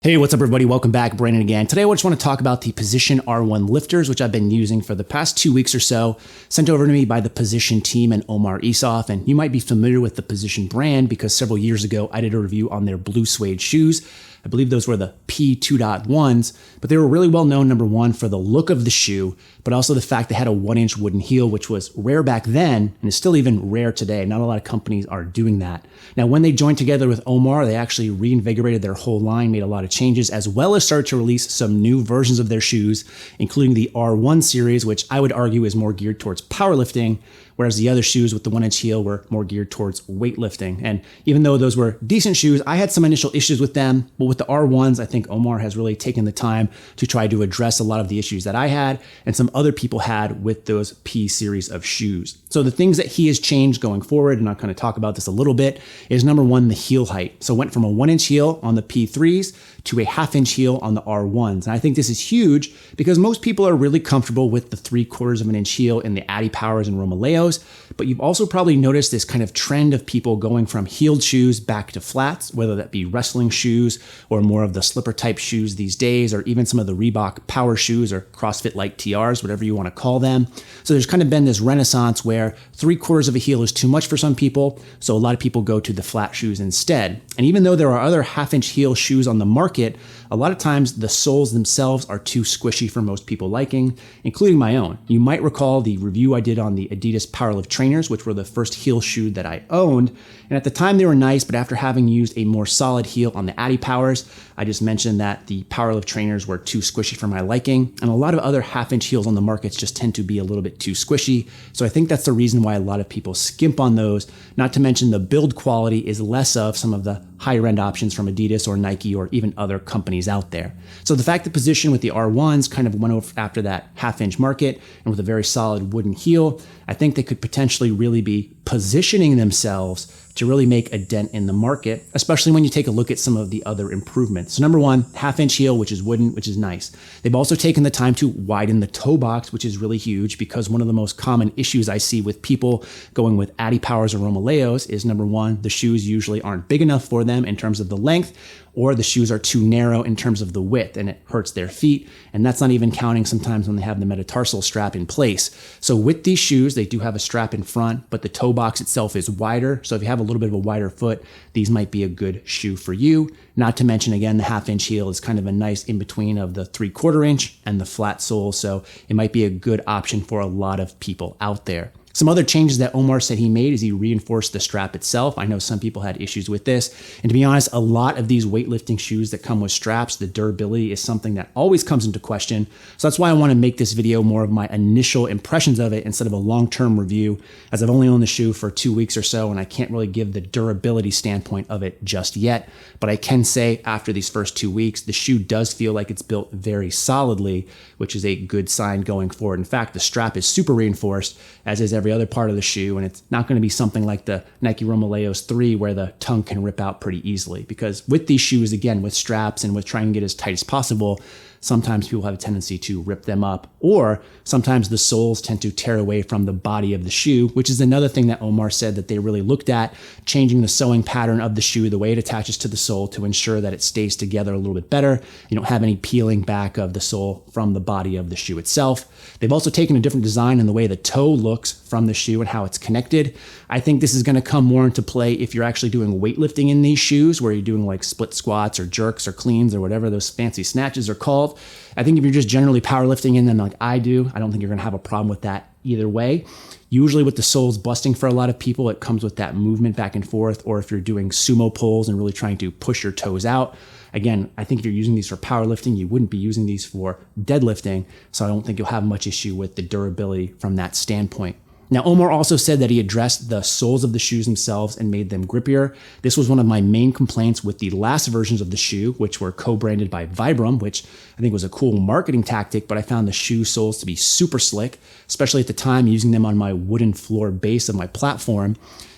Hey, what's up everybody? Welcome back. Brandon again. Today I just want to talk about the Position R1Lifters, which I've been using for the past 2 weeks or so, sent over to me by the Position team and Omar Isuf. And you might be familiar with the Position brand because several years ago I did a review on their blue suede shoes. I believe those were the P2.1s, but they were really well known, number one, for the look of the shoe, but also the fact they had a 1-inch wooden heel, which was rare back then and is still even rare today. Not a lot of companies are doing that. Now, when they joined together with Omar, they actually reinvigorated their whole line, made a lot of changes, as well as started to release some new versions of their shoes, including the R1 series, which I would argue is more geared towards powerlifting, whereas the other shoes with the 1-inch heel were more geared towards weightlifting. And even though those were decent shoes, I had some initial issues with them. But with the R1s, I think Omar has really taken the time to try to address a lot of the issues that I had and some other people had with those P series of shoes. So the things that he has changed going forward, and I'll kind of talk about this a little bit, is number one, the heel height. So it went from a 1-inch heel on the P3s to a 1/2-inch heel on the R1s. And I think this is huge because most people are really comfortable with the 3/4 of an inch heel in the Adi Powers and Romaleos, but you've also probably noticed this kind of trend of people going from heeled shoes back to flats, whether that be wrestling shoes or more of the slipper type shoes these days, or even some of the Reebok power shoes or CrossFit light TRs, whatever you want to call them. So there's kind of been this renaissance where 3/4 of a heel is too much for some people, so a lot of people go to the flat shoes instead. And even though there are other 1/2-inch heel shoes on the market, a lot of times the soles themselves are too squishy for most people liking, including my own. You might recall the review I did on the Adidas Powerlift trainers, which were the first heel shoe that I owned. And at the time they were nice, but after having used a more solid heel on the Adi Powers, I just mentioned that the Powerlift trainers were too squishy for my liking. And a lot of other 1/2-inch heels on the markets just tend to be a little bit too squishy. So I think that's the reason why a lot of people skimp on those. Not to mention the build quality is less of some of the higher end options from Adidas or Nike or even other companies out there. So the fact that Position with the R1s kind of went over after that 1/2-inch market and with a very solid wooden heel, I think they could potentially really be positioning themselves to really make a dent in the market, especially when you take a look at some of the other improvements. So number one, 1/2-inch heel, which is wooden, which is nice. They've also taken the time to widen the toe box, which is really huge because one of the most common issues I see with people going with Adi Powers or Romaleos is number one, the shoes usually aren't big enough for them in terms of the length, or the shoes are too narrow in terms of the width and it hurts their feet. And that's not even counting sometimes when they have the metatarsal strap in place. So with these shoes, they do have a strap in front, but the toe box itself is wider. So if you have a little bit of a wider foot, these might be a good shoe for you. Not to mention, again, the 1/2-inch heel is kind of a nice in between of the 3/4 inch and the flat sole. So it might be a good option for a lot of people out there. Some other changes that Omar said he made is he reinforced the strap itself. I know some people had issues with this. And to be honest, a lot of these weightlifting shoes that come with straps, the durability is something that always comes into question. So that's why I want to make this video more of my initial impressions of it instead of a long-term review, as I've only owned the shoe for 2 weeks or so, and I can't really give the durability standpoint of it just yet. But I can say after these first 2 weeks, the shoe does feel like it's built very solidly, which is a good sign going forward. In fact, the strap is super reinforced, as is every other part of the shoe, and it's not going to be something like the Nike Romaleos 3 where the tongue can rip out pretty easily, because with these shoes, again, with straps and with trying to get as tight as possible, sometimes people have a tendency to rip them up, or sometimes the soles tend to tear away from the body of the shoe, which is another thing that Omar said that they really looked at, changing the sewing pattern of the shoe, the way it attaches to the sole, to ensure that it stays together a little bit better. You don't have any peeling back of the sole from the body of the shoe itself. They've also taken a different design in the way the toe looks from the shoe and how it's connected. I think this is going to come more into play if you're actually doing weightlifting in these shoes, where you're doing like split squats or jerks or cleans or whatever those fancy snatches are called. I think if you're just generally powerlifting in them like I do, I don't think you're going to have a problem with that either way. Usually with the soles busting for a lot of people, it comes with that movement back and forth, or if you're doing sumo pulls and really trying to push your toes out. Again, I think if you're using these for powerlifting, you wouldn't be using these for deadlifting, so I don't think you'll have much issue with the durability from that standpoint. Now, Omar also said that he addressed the soles of the shoes themselves and made them grippier. This was one of my main complaints with the last versions of the shoe, which were co-branded by Vibram, which I think was a cool marketing tactic, but I found the shoe soles to be super slick, especially at the time using them on my wooden floor base of my platform.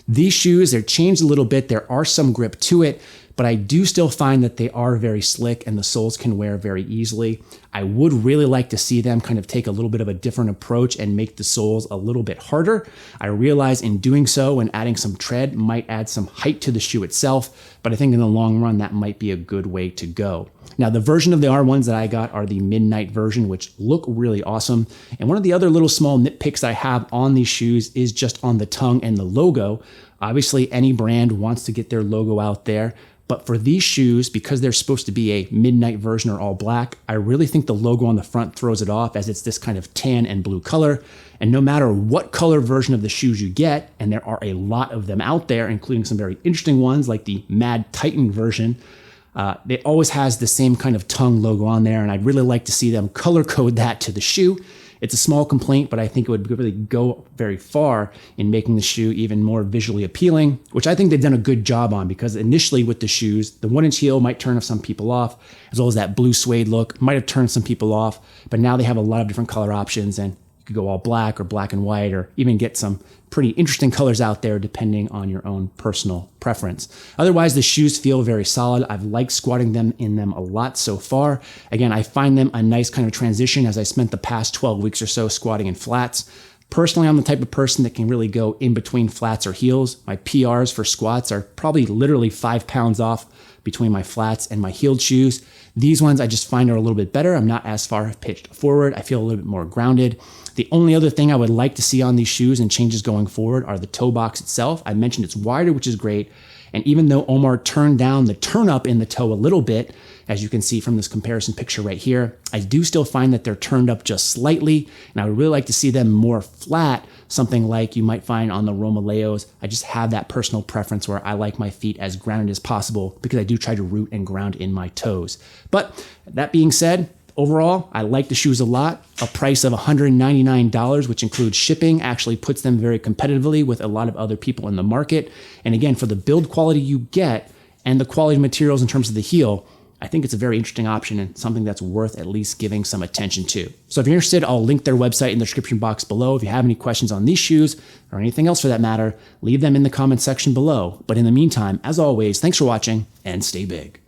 These shoes, they're changed a little bit. There are some grip to it, but I do still find that they are very slick and the soles can wear very easily. I would really like to see them kind of take a little bit of a different approach and make the soles a little bit harder. I realize in doing so and adding some tread might add some height to the shoe itself, but I think in the long run that might be a good way to go. Now, the version of the R1s that I got are the midnight version, which look really awesome. And one of the other little small nitpicks I have on these shoes is just on the tongue and the logo. Obviously, any brand wants to get their logo out there. But for these shoes, because they're supposed to be a midnight version or all black, I really think the logo on the front throws it off, as it's this kind of tan and blue color. And no matter what color version of the shoes you get, and there are a lot of them out there, including some very interesting ones like the Mad Titan version, it always has the same kind of tongue logo on there, and I'd really like to see them color code that to the shoe. It's a small complaint, but I think it would really go very far in making the shoe even more visually appealing, which I think they've done a good job on, because initially with the shoes, the 1-inch heel might turn some people off, as well as that blue suede look might have turned some people off, but now they have a lot of different color options, and you could go all black or black and white, or even get some pretty interesting colors out there depending on your own personal preference. Otherwise, the shoes feel very solid. I've liked squatting them in them a lot so far. Again, I find them a nice kind of transition, as I spent the past 12 weeks or so squatting in flats. Personally, I'm the type of person that can really go in between flats or heels. My PRs for squats are probably literally 5 pounds off between my flats and my heeled shoes. These ones I just find are a little bit better. I'm not as far pitched forward. I feel a little bit more grounded. The only other thing I would like to see on these shoes and changes going forward are the toe box itself. I mentioned it's wider, which is great. And even though Omar turned down the turn up in the toe a little bit, as you can see from this comparison picture right here, I do still find that they're turned up just slightly. And I would really like to see them more flat, something like you might find on the Romaleos. I just have that personal preference where I like my feet as grounded as possible, because I do try to root and ground in my toes. But that being said, overall, I like the shoes a lot. A price of $199, which includes shipping, actually puts them very competitively with a lot of other people in the market. And again, for the build quality you get and the quality of materials in terms of the heel, I think it's a very interesting option and something that's worth at least giving some attention to. So if you're interested, I'll link their website in the description box below. If you have any questions on these shoes or anything else for that matter, leave them in the comment section below. But in the meantime, as always, thanks for watching and stay big.